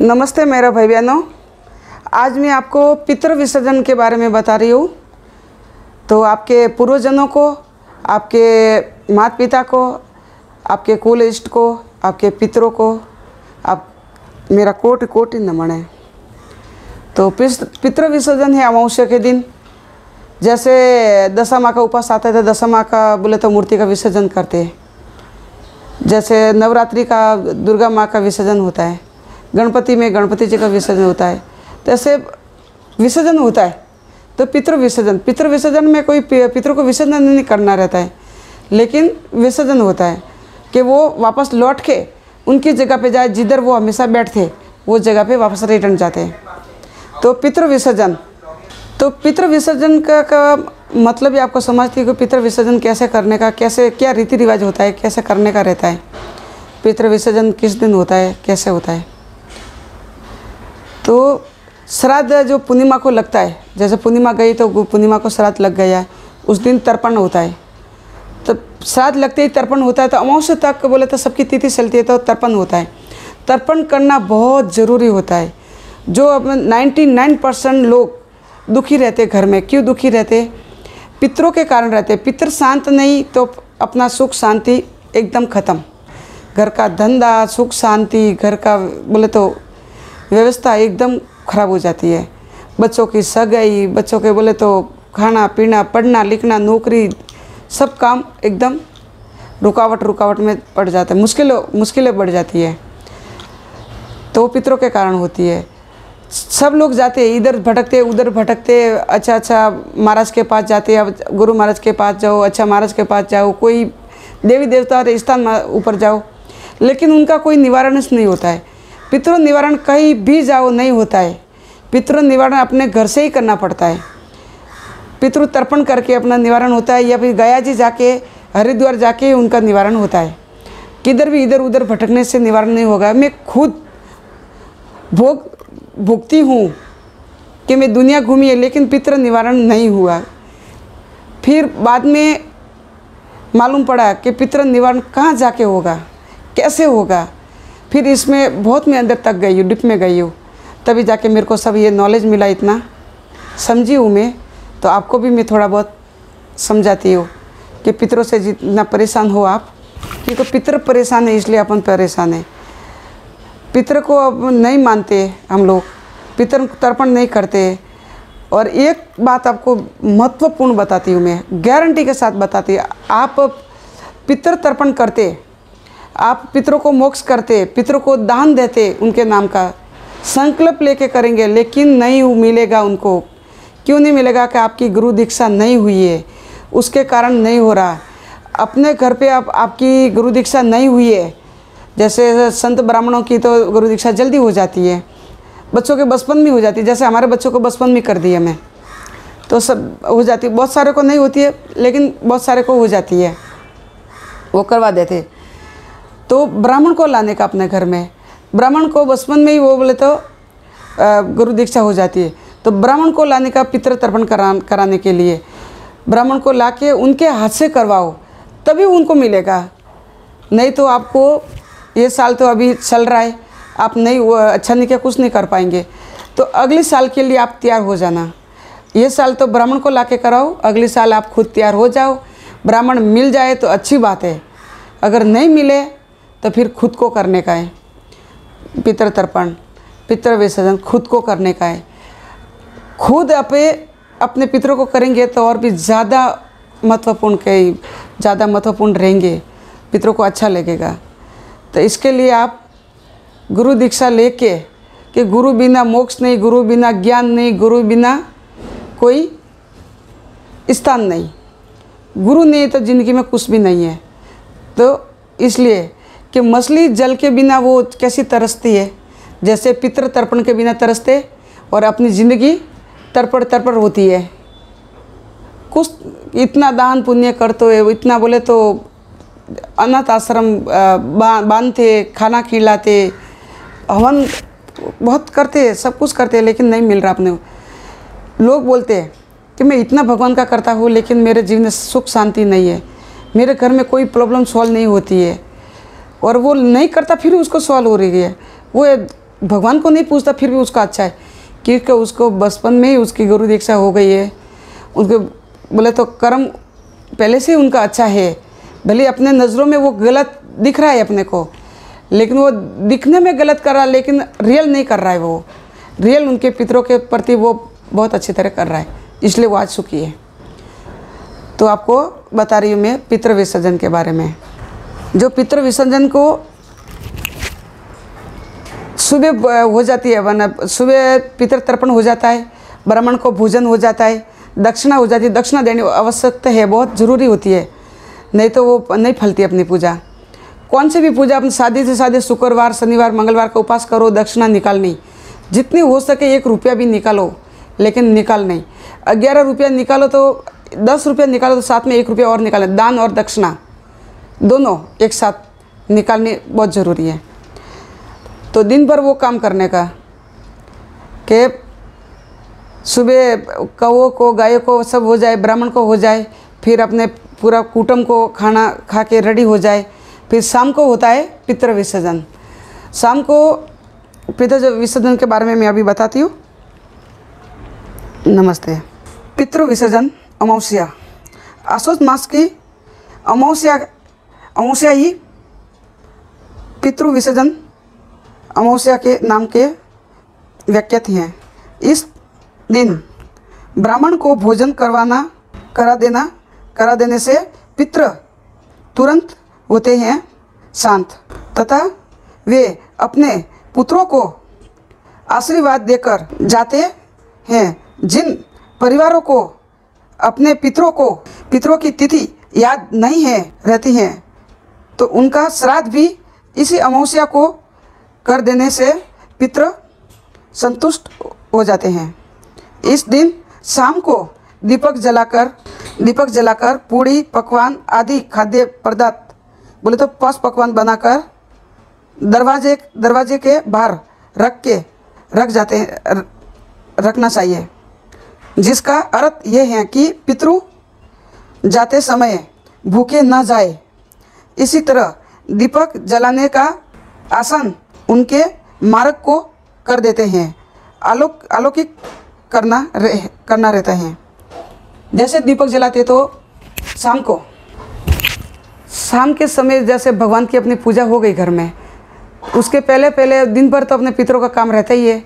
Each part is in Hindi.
नमस्ते मेरा भाई बहनों, आज मैं आपको पितृ विसर्जन के बारे में बता रही हूँ। तो आपके पूर्वजनों को, आपके माता पिता को, आपके कुल इष्ट को, आपके पितरों को आप मेरा कोटि कोटि नमन है। तो पितृ विसर्जन है अमावस्या के दिन। जैसे दशा माँ का उपास आता है तो दशा माँ का बोले तो मूर्ति का विसर्जन करते हैं। जैसे नवरात्रि का दुर्गा माँ का विसर्जन होता है, गणपति में गणपति जी का विसर्जन होता है, तो ऐसे विसर्जन होता है। तो पितृ विसर्जन में कोई पितरों को विसर्जन नहीं करना रहता है, लेकिन विसर्जन होता है कि वो वापस लौट के उनकी जगह पे जाए जिधर वो हमेशा बैठते, वो जगह पे वापस रिटर्न जाते हैं। तो पितृ विसर्जन का मतलब ही आपको समझती है कि पितृ विसर्जन कैसे करने का, कैसे क्या रीति रिवाज होता है, कैसे करने का रहता है। पितृ विसर्जन किस दिन होता है, कैसे होता है। तो श्राद्ध जो पूर्णिमा को लगता है, जैसे पूर्णिमा गई तो पूर्णिमा को श्राद्ध लग गया, उस दिन तर्पण होता है। तो श्राद्ध लगते ही तर्पण होता है। तो अमावस्या तक बोले तो सबकी तिथि चलती है तो तर्पण होता है। तर्पण करना बहुत ज़रूरी होता है। जो अब 99% लोग दुखी रहते घर में, क्यों दुखी रहते? पितरों के कारण रहते। पितर शांत नहीं तो अपना सुख शांति एकदम ख़त्म। घर का धंधा, सुख शांति, घर का बोले तो व्यवस्था एकदम ख़राब हो जाती है। बच्चों की सगाई, बच्चों के बोले तो खाना पीना, पढ़ना लिखना, नौकरी, सब काम एकदम रुकावट में पड़ जाता है। मुश्किलें बढ़ जाती है। तो पितरों के कारण होती है। सब लोग जाते, इधर भटकते उधर भटकते, अच्छा महाराज के पास जाते, अब गुरु महाराज के पास जाओ, अच्छा महाराज के पास जाओ, कोई देवी देवता स्थान ऊपर जाओ, लेकिन उनका कोई निवारण नहीं होता है। पितृ निवारण कहीं भी जाओ नहीं होता है। पितृ निवारण अपने घर से ही करना पड़ता है। पितृ तर्पण करके अपना निवारण होता है, या फिर गया जी जाके, हरिद्वार जाके उनका निवारण होता है। किधर भी इधर उधर भटकने से निवारण नहीं होगा। मैं खुद भुगती हूँ कि मैं दुनिया घूमी है, लेकिन पितृ निवारण नहीं हुआ। फिर बाद में मालूम पड़ा कि पितृ निवारण कहाँ जाके होगा, कैसे होगा। फिर इसमें बहुत मैं अंदर तक गई हूँ, डिप में गई हूँ, तभी जाके मेरे को सब ये नॉलेज मिला, इतना समझी हूँ मैं। तो आपको भी मैं थोड़ा बहुत समझाती हूँ कि पितरों से जितना परेशान हो आप, क्योंकि पितर परेशान है इसलिए अपन परेशान है। पितर को अब नहीं मानते हम लोग, पितर तर्पण नहीं करते। और एक बात आपको महत्वपूर्ण बताती हूँ, मैं गारंटी के साथ बताती हूँ। आप पितर तर्पण करते, आप पितरों को मोक्ष करते, पितरों को दान देते, उनके नाम का संकल्प लेके करेंगे, लेकिन नहीं मिलेगा उनको। क्यों नहीं मिलेगा? कि आपकी गुरु दीक्षा नहीं हुई है, उसके कारण नहीं हो रहा। अपने घर पे आपकी गुरु दीक्षा नहीं हुई है। जैसे संत ब्राह्मणों की तो गुरु दीक्षा जल्दी हो जाती है, बच्चों के बचपन में हो जाती है। जैसे हमारे बच्चों को बचपन में कर दिया मैं, तो सब हो जाती है। बहुत सारे को नहीं होती है, लेकिन बहुत सारे को हो जाती है, वो करवा देते। तो ब्राह्मण को लाने का अपने घर में, ब्राह्मण को बचपन में ही वो बोले तो गुरु दीक्षा हो जाती है। तो ब्राह्मण को लाने का पितृ तर्पण कराने के लिए ब्राह्मण को लाके उनके हाथ से करवाओ, तभी उनको मिलेगा। नहीं तो आपको ये साल तो अभी चल रहा है, आप नहीं वो अच्छा नहीं किया, कुछ नहीं कर पाएंगे। तो अगले साल के लिए आप तैयार हो जाना। ये साल तो ब्राह्मण को लाके कराओ, अगले साल आप खुद तैयार हो जाओ। ब्राह्मण मिल जाए तो अच्छी बात है, अगर नहीं मिले तो फिर खुद को करने का है। पितृ तर्पण, पितृ विसर्जन खुद को करने का है। खुद अपने पितरों को करेंगे तो और भी ज़्यादा महत्वपूर्ण रहेंगे, पितरों को अच्छा लगेगा। तो इसके लिए आप गुरु दीक्षा लेके, कि गुरु बिना मोक्ष नहीं, गुरु बिना ज्ञान नहीं, गुरु बिना कोई स्थान नहीं। गुरु नहीं तो ज़िंदगी में कुछ भी नहीं है। तो इसलिए कि मछली जल के बिना वो कैसी तरसती है, जैसे पितृ तर्पण के बिना तरसते, और अपनी ज़िंदगी तड़पड़ होती है। कुछ इतना दान पुण्य करते हुए, इतना बोले तो अनाथ आश्रम बांधते, खाना खिलाते, हवन बहुत करते, सब कुछ करते, लेकिन नहीं मिल रहा अपने। लोग बोलते हैं कि मैं इतना भगवान का करता हूँ, लेकिन मेरे जीवन में सुख शांति नहीं है, मेरे घर में कोई प्रॉब्लम सॉल्व नहीं होती है। और वो नहीं करता फिर उसको सॉल्व हो रही है। वो भगवान को नहीं पूछता फिर भी उसका अच्छा है, क्योंकि उसको बचपन में ही उसकी गुरु दीक्षा हो गई है। उनके बोले तो कर्म पहले से ही उनका अच्छा है, भले अपने नज़रों में वो गलत दिख रहा है अपने को, लेकिन वो दिखने में गलत कर रहा है लेकिन रियल नहीं कर रहा है। वो रियल उनके पितरों के प्रति वो बहुत अच्छी तरह कर रहा है, इसलिए वो आज सुखी है। तो आपको बता रही हूँ मैं पितृ विसर्जन के बारे में। जो पितृ विसर्जन को सुबह हो जाती है, वरना सुबह पितृ तर्पण हो जाता है, ब्राह्मण को भोजन हो जाता है, दक्षिणा हो जाती है। दक्षिणा देनी आवश्यकता है, बहुत ज़रूरी होती है, नहीं तो वो नहीं फलती अपनी पूजा। कौन सी भी पूजा अपनी शादी से शादी शुक्रवार शनिवार मंगलवार का उपास करो, दक्षिणा निकालनी जितनी हो सके, 1 रुपया भी निकालो लेकिन निकाल नहीं। 11 रुपया निकालो तो 10 रुपया निकालो तो साथ में 1 रुपया और निकालें। दान और दक्षिणा दोनों एक साथ निकालनी बहुत ज़रूरी है। तो दिन भर वो काम करने का कि सुबह कौओं को गायों को सब हो जाए, ब्राह्मण को हो जाए, फिर अपने पूरा कुटुंब को खाना खा के रेडी हो जाए। फिर शाम को होता है पितृ विसर्जन। शाम को पितृ विसर्जन के बारे में मैं अभी बताती हूँ। नमस्ते। पितृ विसर्जन अमावस्या, आश्विन मास की अमावस्या ही पितृ विसर्जन अमावस्या के नाम के व्याख्यात हैं। इस दिन ब्राह्मण को भोजन करा देने से पितृ तुरंत होते हैं शांत, तथा वे अपने पुत्रों को आशीर्वाद देकर जाते हैं। जिन परिवारों को अपने पितरों की तिथि याद नहीं है रहती हैं, तो उनका श्राद्ध भी इसी अमावस्या को कर देने से पितृ संतुष्ट हो जाते हैं। इस दिन शाम को दीपक जलाकर पूड़ी पकवान आदि खाद्य पदार्थ बोले तो 5 पकवान बनाकर दरवाजे के बाहर रखना चाहिए, जिसका अर्थ यह है कि पितृ जाते समय भूखे न जाए। इसी तरह दीपक जलाने का आसन उनके मार्ग को कर देते हैं, अलौकिक करना रहता है। जैसे दीपक जलाते तो शाम के समय जैसे भगवान की अपनी पूजा हो गई घर में, उसके पहले दिन भर तो अपने पितरों का काम रहता ही है,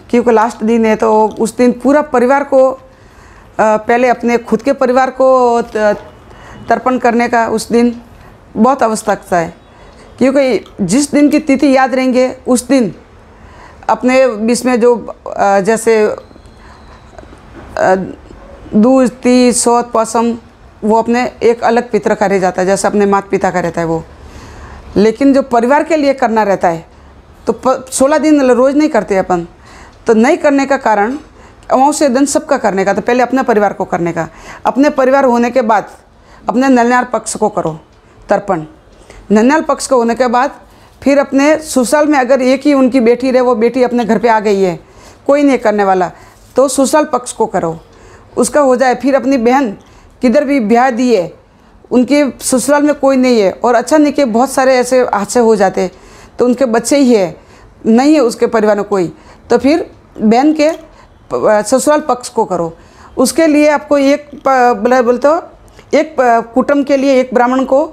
क्योंकि लास्ट दिन है। तो उस दिन पूरा परिवार को पहले अपने खुद के परिवार को तर्पण करने का उस दिन बहुत आवश्यकता है, क्योंकि जिस दिन की तिथि याद रहेंगे उस दिन अपने बीच में जो जैसे दूज तीज सौत पसम वो अपने एक अलग पितर का रह जाता है, जैसे अपने माता पिता का रहता है वो। लेकिन जो परिवार के लिए करना रहता है तो 16 दिन रोज़ नहीं करते अपन, तो नहीं करने का कारण अमावस्या दिन सबका करने का, तो पहले अपने परिवार को करने का। अपने परिवार होने के बाद अपने ननिहाल पक्ष को करो तर्पण। ननिहाल पक्ष को होने के बाद फिर अपने ससुराल में अगर एक ही उनकी बेटी रहे, वो बेटी अपने घर पे आ गई है, कोई नहीं करने वाला, तो ससुराल पक्ष को करो, उसका हो जाए। फिर अपनी बहन किधर भी ब्याह दिए, उनके ससुराल में कोई नहीं है और अच्छा नहीं कि बहुत सारे ऐसे हादसे हो जाते, तो उनके बच्चे ही है नहीं है उसके परिवार में कोई, तो फिर बहन के ससुराल पक्ष को करो। उसके लिए आपको बोले तो एक कुटुंब के लिए एक ब्राह्मण को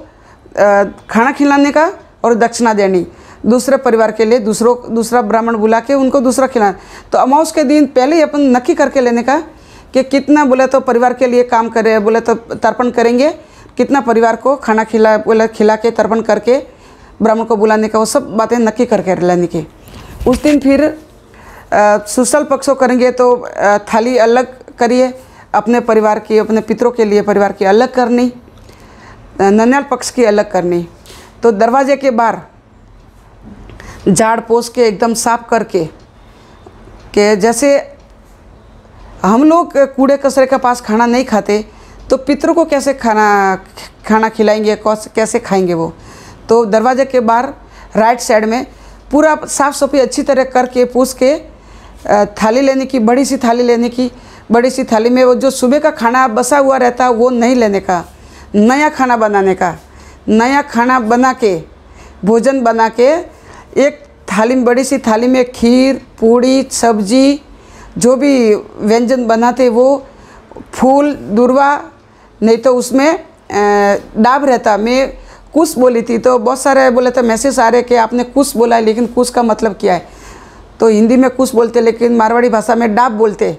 खाना खिलाने का और दक्षिणा देनी, दूसरे परिवार के लिए दूसरा ब्राह्मण बुला के उनको दूसरा खिलाना। तो अमावस के दिन पहले ही अपन नक्की करके लेने का कि कितना बोले तो परिवार के लिए काम करे, बोले तो तर्पण करेंगे, कितना परिवार को खाना खिला के तर्पण करके ब्राह्मण को बुलाने का, वो सब बातें नक्की करके लेने की। उस दिन फिर ससुराल पक्ष को करेंगे तो थाली अलग करिए अपने परिवार की, अपने पितरों के लिए परिवार की अलग करनी, ननिहाल पक्ष की अलग करनी। तो दरवाजे के बाहर झाड़ पोछ के एकदम साफ करके कि जैसे हम लोग कूड़े कचरे के पास खाना नहीं खाते, तो पितरों को कैसे खाना खिलाएंगे, कैसे खाएंगे वो। तो दरवाजे के बाहर राइट साइड में पूरा साफ़ सफाई अच्छी तरह करके पूछ के थाली लेने की, बड़ी सी थाली लेने की। बड़ी सी थाली में वो जो सुबह का खाना बसा हुआ रहता है वो नहीं लेने का, नया खाना बनाने का। नया खाना बना के, भोजन बना के एक थाली में, बड़ी सी थाली में खीर, पूड़ी, सब्जी, जो भी व्यंजन बनाते वो, फूल, दूर्वा, नहीं तो उसमें डाब रहता। मैं कुश बोली थी तो बहुत सारे बोले थे, मैसेज आ रहे कि आपने कुश बोला है, लेकिन कुश का मतलब क्या है? तो हिंदी में कुश बोलते, लेकिन मारवाड़ी भाषा में डाब बोलते,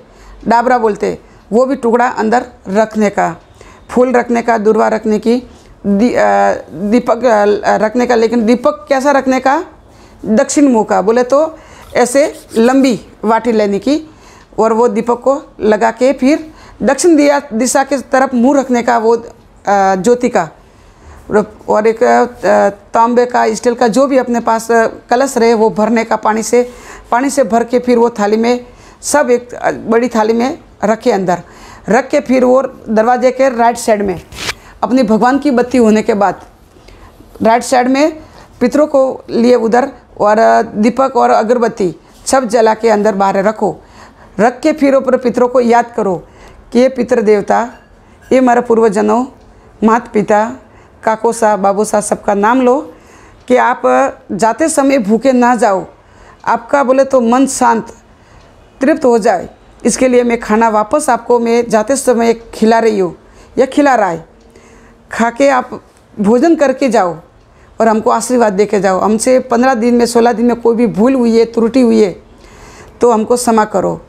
डाबरा बोलते। वो भी टुकड़ा अंदर रखने का, फूल रखने का, दूर्वा रखने की, दीपक रखने का। लेकिन दीपक कैसा रखने का? दक्षिण मुँह का, बोले तो ऐसे लंबी वाटी लेने की और वो दीपक को लगा के फिर दक्षिण दिशा के तरफ मुंह रखने का, वो ज्योति का। और एक तांबे का, स्टील का, जो भी अपने पास कलश रहे वो भरने का, पानी से भर के फिर वो थाली में सब एक बड़ी थाली में रखे, अंदर रख के फिर वो दरवाजे के राइट साइड में अपनी भगवान की बत्ती होने के बाद राइट साइड में पितरों को लिए उधर, और दीपक और अगरबत्ती सब जला के अंदर बाहर रखो। रख के फिर ऊपर पितरों को याद करो कि ये पितृ देवता, ये हमारे पूर्वजनों, माता पिता, काको साहब, बाबू साहब, सबका नाम लो कि आप जाते समय भूखे ना जाओ, आपका बोले तो मन शांत तृप्त हो जाए। इसके लिए मैं खाना वापस आपको मैं जाते समय खिला रही हूँ या खिला रहा है। खा के आप भोजन करके जाओ और हमको आशीर्वाद दे के जाओ। हमसे 15 दिन में, 16 दिन में कोई भी भूल हुई है, त्रुटि हुई है तो हमको क्षमा करो।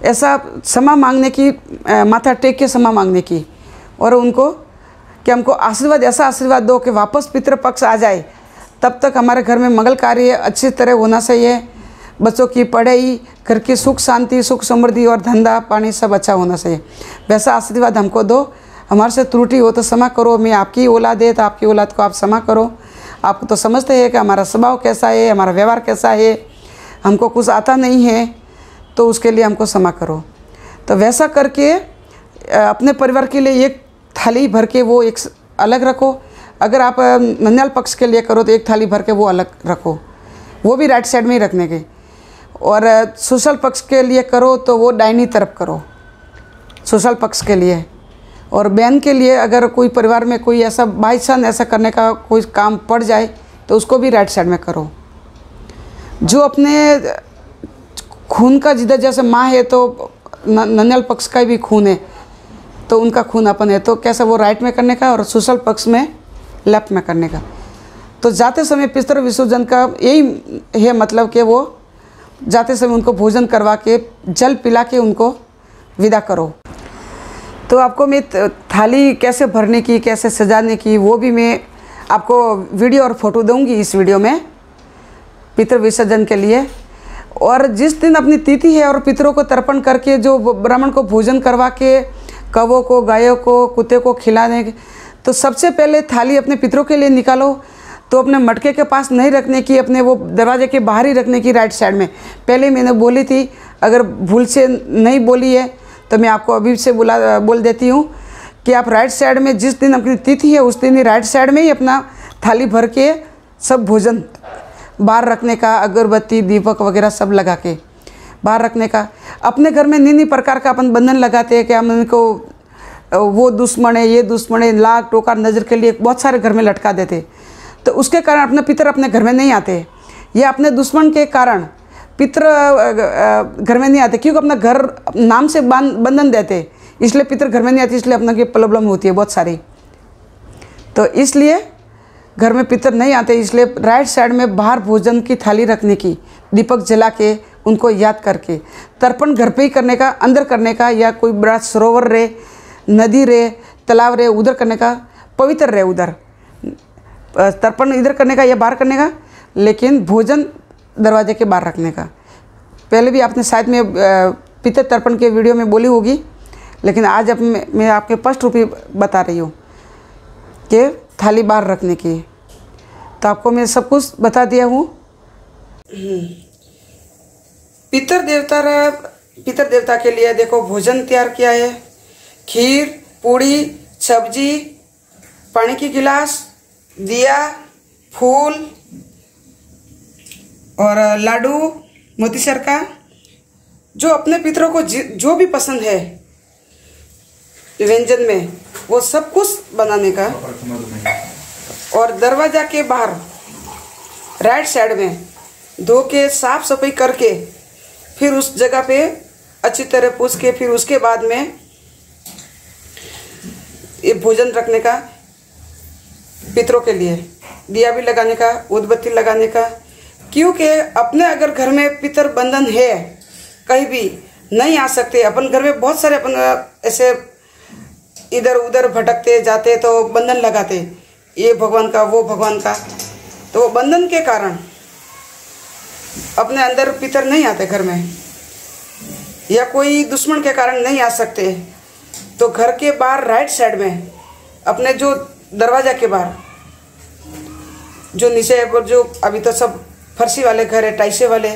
ऐसा क्षमा मांगने की, माथा टेक के क्षमा मांगने की, और उनको कि हमको आशीर्वाद, ऐसा आशीर्वाद दो कि वापस पितृपक्ष आ जाए। तब तक हमारे घर में मंगल कार्य अच्छी तरह होना चाहिए, बच्चों की पढ़ाई, घर की सुख शांति, सुख समृद्धि और धंधा पानी सब अच्छा होना चाहिए। वैसा आशीर्वाद हमको दो। हमारे से त्रुटि हो तो क्षमा करो। मैं आपकी औलाद है तो आपकी औलाद को आप क्षमा करो। आपको तो समझते हैं कि हमारा स्वभाव कैसा है, हमारा व्यवहार कैसा है, हमको कुछ आता नहीं है, तो उसके लिए हमको क्षमा करो। तो वैसा करके अपने परिवार के लिए एक थाली भर के वो एक अलग रखो। अगर आप नन्याल पक्ष के लिए करो तो एक थाली भर के वो अलग रखो, वो भी राइट साइड में ही रखने के। और सुशल पक्ष के लिए करो तो वो दाहिनी तरफ करो, सुशल पक्ष के लिए। और बहन के लिए अगर कोई परिवार में कोई ऐसा बाई चांस ऐसा करने का कोई काम पड़ जाए तो उसको भी राइट साइड में करो। जो अपने खून का जिधर, जैसे माँ है तो नन्याल पक्ष का भी खून है तो उनका खून अपन है, तो कैसा वो राइट में करने का और सुशल पक्ष में लेफ्ट में करने का। तो जाते समय पितृ विसर्जन का यही है मतलब कि वो जाते समय उनको भोजन करवा के, जल पिला के उनको विदा करो। तो आपको मैं थाली कैसे भरने की, कैसे सजाने की, वो भी मैं आपको वीडियो और फोटो दूंगी इस वीडियो में पितृ विसर्जन के लिए। और जिस दिन अपनी तिथि है और पितरों को तर्पण करके जो ब्राह्मण को भोजन करवा के कौवों को, गायों को, कुत्ते को खिलाने, तो सबसे पहले थाली अपने पितरों के लिए निकालो। तो अपने मटके के पास नहीं रखने की, अपने वो दरवाजे के बाहर ही रखने की, राइट साइड में। पहले मैंने बोली थी, अगर भूल से नहीं बोली है तो मैं आपको अभी से बोल देती हूँ कि आप राइट साइड में जिस दिन अपनी तिथि है उस दिन ही राइट साइड में ही अपना थाली भर के सब भोजन बाहर रखने का, अगरबत्ती, दीपक वगैरह सब लगा के बाहर रखने का। अपने घर में निन्नी प्रकार का अपन बंधन लगाते हैं कि हम इनको वो दुश्मन है, ये दुश्मन है, लाख टोकर नज़र के लिए बहुत सारे घर में लटका देते। तो उसके कारण अपने पितर अपने घर में नहीं आते, ये अपने दुश्मन के कारण पितर घर में नहीं आते, क्योंकि अपना घर नाम से बंधन देते, इसलिए पितर घर में नहीं आते, इसलिए अपना की प्रॉब्लम होती है बहुत सारी। तो इसलिए घर में पितर नहीं आते, इसलिए राइट साइड में बाहर भोजन की थाली रखने की, दीपक जला के उनको याद करके। तर्पण घर पे ही करने का, अंदर करने का, या कोई बड़ा सरोवर रहे, नदी रहे, तालाब रहे, उधर करने का, पवित्र रहे उधर। तर्पण इधर करने का या बाहर करने का, लेकिन भोजन दरवाजे के बाहर रखने का। पहले भी आपने शायद में पितृ तर्पण के वीडियो में बोली होगी, लेकिन आज अब मैं आपके स्पष्ट रूप में बता रही हूँ कि थाली बाहर रखने की। तो आपको मैं सब कुछ बता दिया हूँ। पितृ देवता के लिए देखो भोजन तैयार किया है, खीर, पूड़ी, सब्जी, पानी की गिलास, दिया, फूल और लाडू मोतीचूर का, जो अपने पितरों को जो भी पसंद है व्यंजन में वो सब कुछ बनाने का। और दरवाजा के बाहर राइट साइड में धो के साफ सफाई करके फिर उस जगह पे अच्छी तरह पूछ के फिर उसके बाद में ये भोजन रखने का, पितरों के लिए दिया भी लगाने का, उदबत्ती लगाने का। क्योंकि अपने अगर घर में पितर बंधन है, कहीं भी नहीं आ सकते। अपन घर में बहुत सारे अपन ऐसे इधर उधर भटकते जाते तो बंधन लगाते, ये भगवान का वो भगवान का, तो वो बंधन के कारण अपने अंदर पितर नहीं आते घर में, या कोई दुश्मन के कारण नहीं आ सकते। तो घर के बाहर राइट साइड में अपने जो दरवाजा के बाहर जो नीचे जो अभी तो सब फर्शी वाले घर है, टाइसे वाले,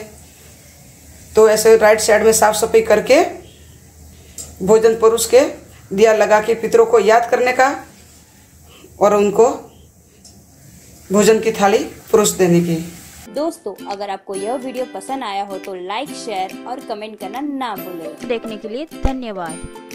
तो ऐसे राइट साइड में साफ सफाई करके भोजन परोस के दिया लगा के पितरों को याद करने का और उनको भोजन की थाली परोस देने की। दोस्तों, अगर आपको यह वीडियो पसंद आया हो तो लाइक, शेयर और कमेंट करना ना भूलें। देखने के लिए धन्यवाद।